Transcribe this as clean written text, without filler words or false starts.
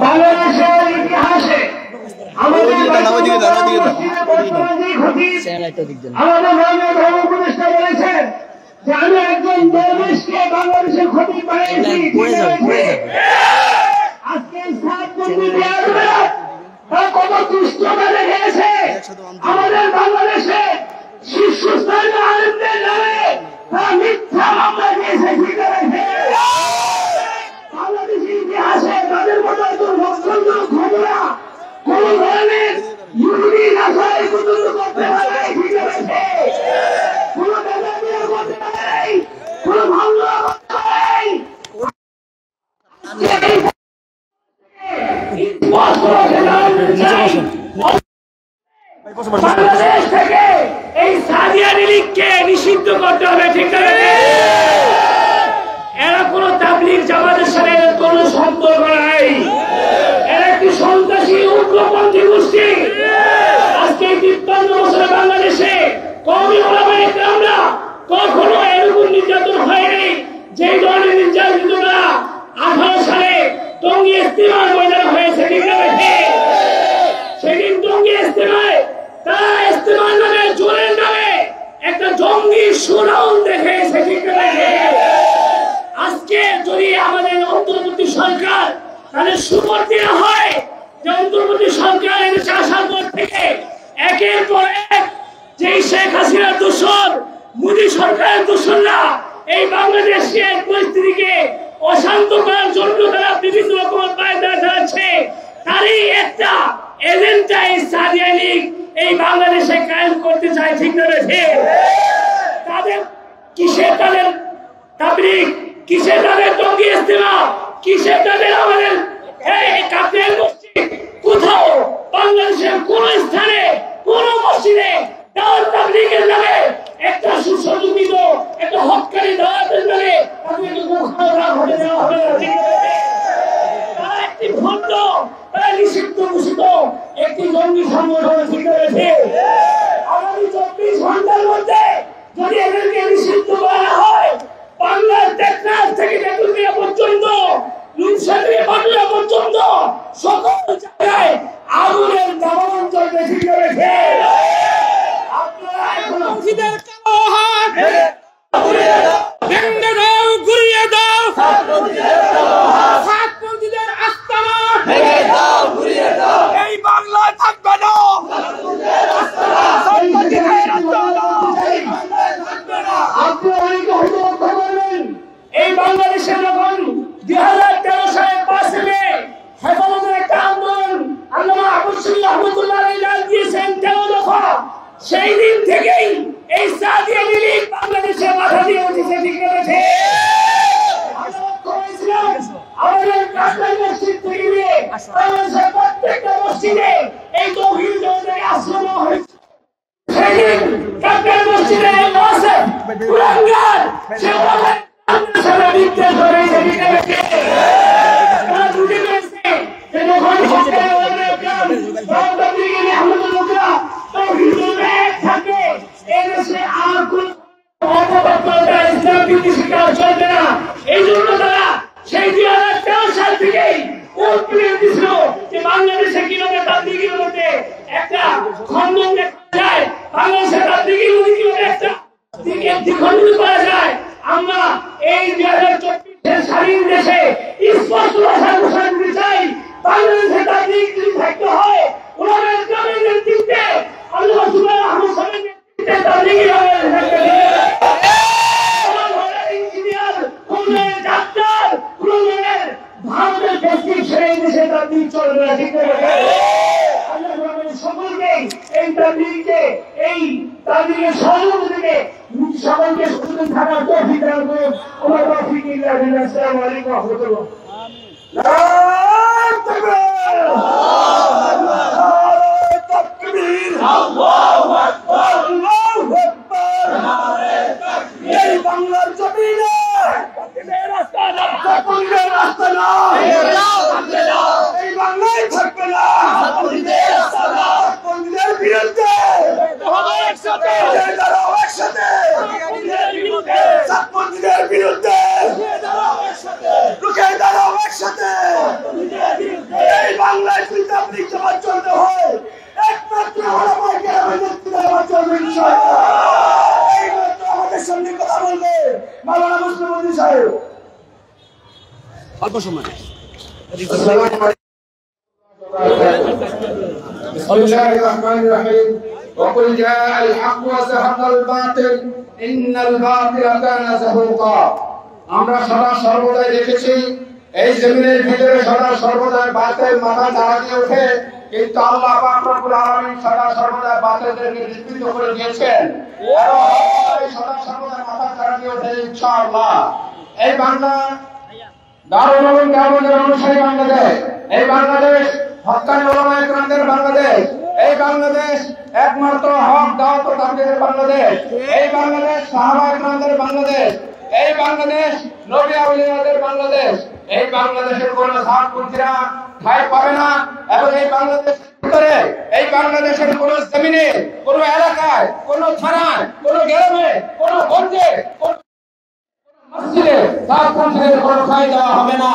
বাংলাদেশের ইতিহাসে আমাদের মাননীয় ধর্ম উপদেষ্টা বলেছেন যে আমি একজন দরবেশকে বাংলাদেশের ক্ষতি বানিয়েছি। আজকে কত দুষ্টতা দেখিয়েছে আমাদের বাংলাদেশে শীর্ষস্থানীয় আলেমদের নামে মিথ্যা মামলা দিয়েছে। ঠিক আছে, বাংলাদেশের ইতিহাসে তাদের মতো ঘটনা কোন ধরনের ইহুদি নাসারাই পর্যন্ত করতে পারে। ঠিক আছে, কোন দাদাগিরি করতে পারে, কোন মামলা করতে পারে। বাংলাদেশ থেকে এই সাদিয়ানি লীগকে নিষিদ্ধ করতে হবে। ঠিক আছে, এরা কোন তাবলীগ জামাতের সাথে কোন সম্পর্ক নাই। এরা একটি সন্ত্রাসী উগ্রপন্থী গোষ্ঠী। আজকে ৫৩ বছরে বাংলাদেশে কওমি ওলামায়ে কেরামরা কখনো এরকম নির্যাতন হয়নি যে ধরনের নির্যাতনরা ১৮ সালে টঙ্গী ইজতেমার ময়দানে হয়েছে। ঠিক আছে, সেদিন টঙ্গী ইজতেমায় তারা ইজতেমার নামে জোরের নামে একটা জঙ্গি শোডাউন দেখেছে। ঠিক আছে, আজকে যদি আমাদের অন্তর্বর্তী সরকার তাদের সুপার দেওয়া হয় যে অন্তর্বর্তী সরকার এদেশে আসার পর থেকে একের পর এক যেই শেখ হাসিনার দোসর মোদী সরকারের দোসররা এই বাংলাদেশের পরিস্থিতিকে অশান্ত করার জন্য তারা বিভিন্ন রকম পায়দার চালাচ্ছে, তারই একটা এজেন্ডা এই সাদিয়া লীগ এই বাংলাদেশে কায়েম করতে চায়। ঠিক না? তাদের কিসের তাদের তাবলীগ, কিসের তাদের টঙ্গী ইজতেমা, কিসের তাদের আমাদের কাফের মসজিদ? কোথাও বাংলাদেশের কোন স্থানে কোন মসজিদে দাওয়াত তাবলীগের নামে একটা সুসজ্জিত একটা হক্কানি দাওয়াতের নামে তাদেরকে মুখারা ঘটে দেওয়া হবে না। তারা একটি ভণ্ড, তারা নিষিদ্ধ ঘোষিত একটি জঙ্গি সংগঠন। ঠিক আছে, আগামী ২৪ ঘন্টার মধ্যে যদি এদেরকে নিষিদ্ধ করা হয়, বাংলার টেকনাফ থেকে তেঁতুলিয়া পর্যন্ত, রূপসা থেকে পাটুয়া পর্যন্ত সকল জায়গায় আগুনের দাবানল চলবে। ঠিক আছে, আপনারা এখন মুজিদের কালো হাত ভেঙে দাও, ঘুরিয়ে দাও, সাতপন্থীদের আস্তানা ভেঙে দাও, ঘুরিয়ে দাও। এই বাংলায় থাকবে না এই বাংলাদেশে যখন ২০১৩ সালে ৫ মে হেফাজতের একটা আন্দোলন আল্লামা আবু সুফিয়ান রহমাতুল্লাহ আলাইহি দিয়েছেন ১৩ দফা, সেই দিন থেকেই এই সাদিয়ানি লীগ বাংলাদেশে মাথা দিয়ে উঠেছে। ঠিক আছে, আমাদের কাকরাইল মসজিদ থেকে নিয়ে বাংলাদেশের প্রত্যেকটা মসজিদে এই তৌহিদ জমাতের আশ্রম হয়েছে। সেদিন কাকরাইল মসজিদে ওয়াসিফ কুরআনগার সে সারা বিদ্যা করেছে। ঠিক আছে, তারা বুঝে গেছে যে যখন সরকার তৌহিদ এক থাকে এদেশে আর কোন অপবাদটা ইসলাম বিরোধী শিক্ষা চলবে না। এই জন্য তারা সেই ২০১৩ সাল থেকেই দিয়েছিল যে বাংলাদেশে কিভাবে তাবলীগের মধ্যে একটা খণ্ডন দেখা যায়, বাংলাদেশের তাবলীগের মধ্যে কিভাবে একটা দ্বিখণ্ডিত করা যায়। আমরা এই ২০২৪ স্বাধীন দেশে স্পষ্ট ভাষায় ঘোষণা দিতে চাই, বাংলাদেশের তাবলীগ যদি থাকতে হয় ওনাদের গ্রামের নেতৃত্বে আল্লামা সুবহান আহমদ সাহেবের নেতৃত্বে তাবলীগের ইঞ্জিনিয়ার, খুলনার ডাক্তার, খুলনার ভারতের দেশে সেই দেশে তাবলীগ চলবে না। ঠিক আছে, আল্লাহ আমাদের সকলকে এই তাবলীগকে এই তাবলীগের সহযোগিতা থেকে সকলকে সচেতন থাকার তৌফিক দান করুন। ওয়া তৌফিক ইল্লা বিল্লাহ। আসসালামু আলাইকুম ওয়া রাহমাতুল্লাহ। নারায়ে তাকবীর, নারায়ে তাকবীর, আল্লাহু আকবার, আল্লাহু আকবার, নারায়ে তাকবীর। এই বাংলার জমিনে বাতিলের রাস্তা না, বাতিলের রাস্তা না, এই বাংলায় থাকবে না বাতিলের রাস্তা না। বাতিলের বিরুদ্ধে একসাথে একসাথে, সাতপন্থীদের বিরুদ্ধে বিরুদ্ধে রুখে দাঁড়াও একসাথে। এই বাংলায় যদি আপনি জমা চলতে হয় একমাত্র আমাদের সামনে কথা বলবে মাওলানা মুসলিম উদ্দিন সাহেব। অল্প সময়। وقل جاء الحق وزهق الباطل إن الباطل كان زهوقا। আমরা সদা সর্বদাই দেখেছি এই জমিনের ভিতরে সদা সর্বদাই বাতিল মাথা চাড়া দিয়ে ওঠে, কিন্তু আল্লাহ পাক রব্বুল আলামিন সদা সর্বদাই বাতিলদেরকে নিবৃত্ত করে দিয়েছেন এবং সদা সর্বদাই মাথা চাড়া দিয়ে ওঠে ইনশাআল্লাহ। এই বাংলা দারুল উলুম দেওবন্দের অনুসারী বাংলাদেশ, এই বাংলাদেশ হক্কানি উলামায়ে কেরামদের বাংলাদেশ, এই বাংলাদেশ একমাত্র হক দাওয়াত ও তাবলীগের বাংলাদেশ, এই বাংলাদেশ সাহাবায়ে কেরামদের বাংলাদেশ, এই বাংলাদেশ নবী আউলিয়াদের বাংলাদেশ। এই বাংলাদেশের কোন সাতপন্থীরা ঠাঁই পাবে না এবং এই বাংলাদেশের ভিতরে এই বাংলাদেশের কোন জমিনে, কোন এলাকায়, কোন থানায়, কোন গ্রামে, কোন গঞ্জে, কোন মসজিদে সাতপন্থীদের কোন ঠাঁই দেওয়া হবে না।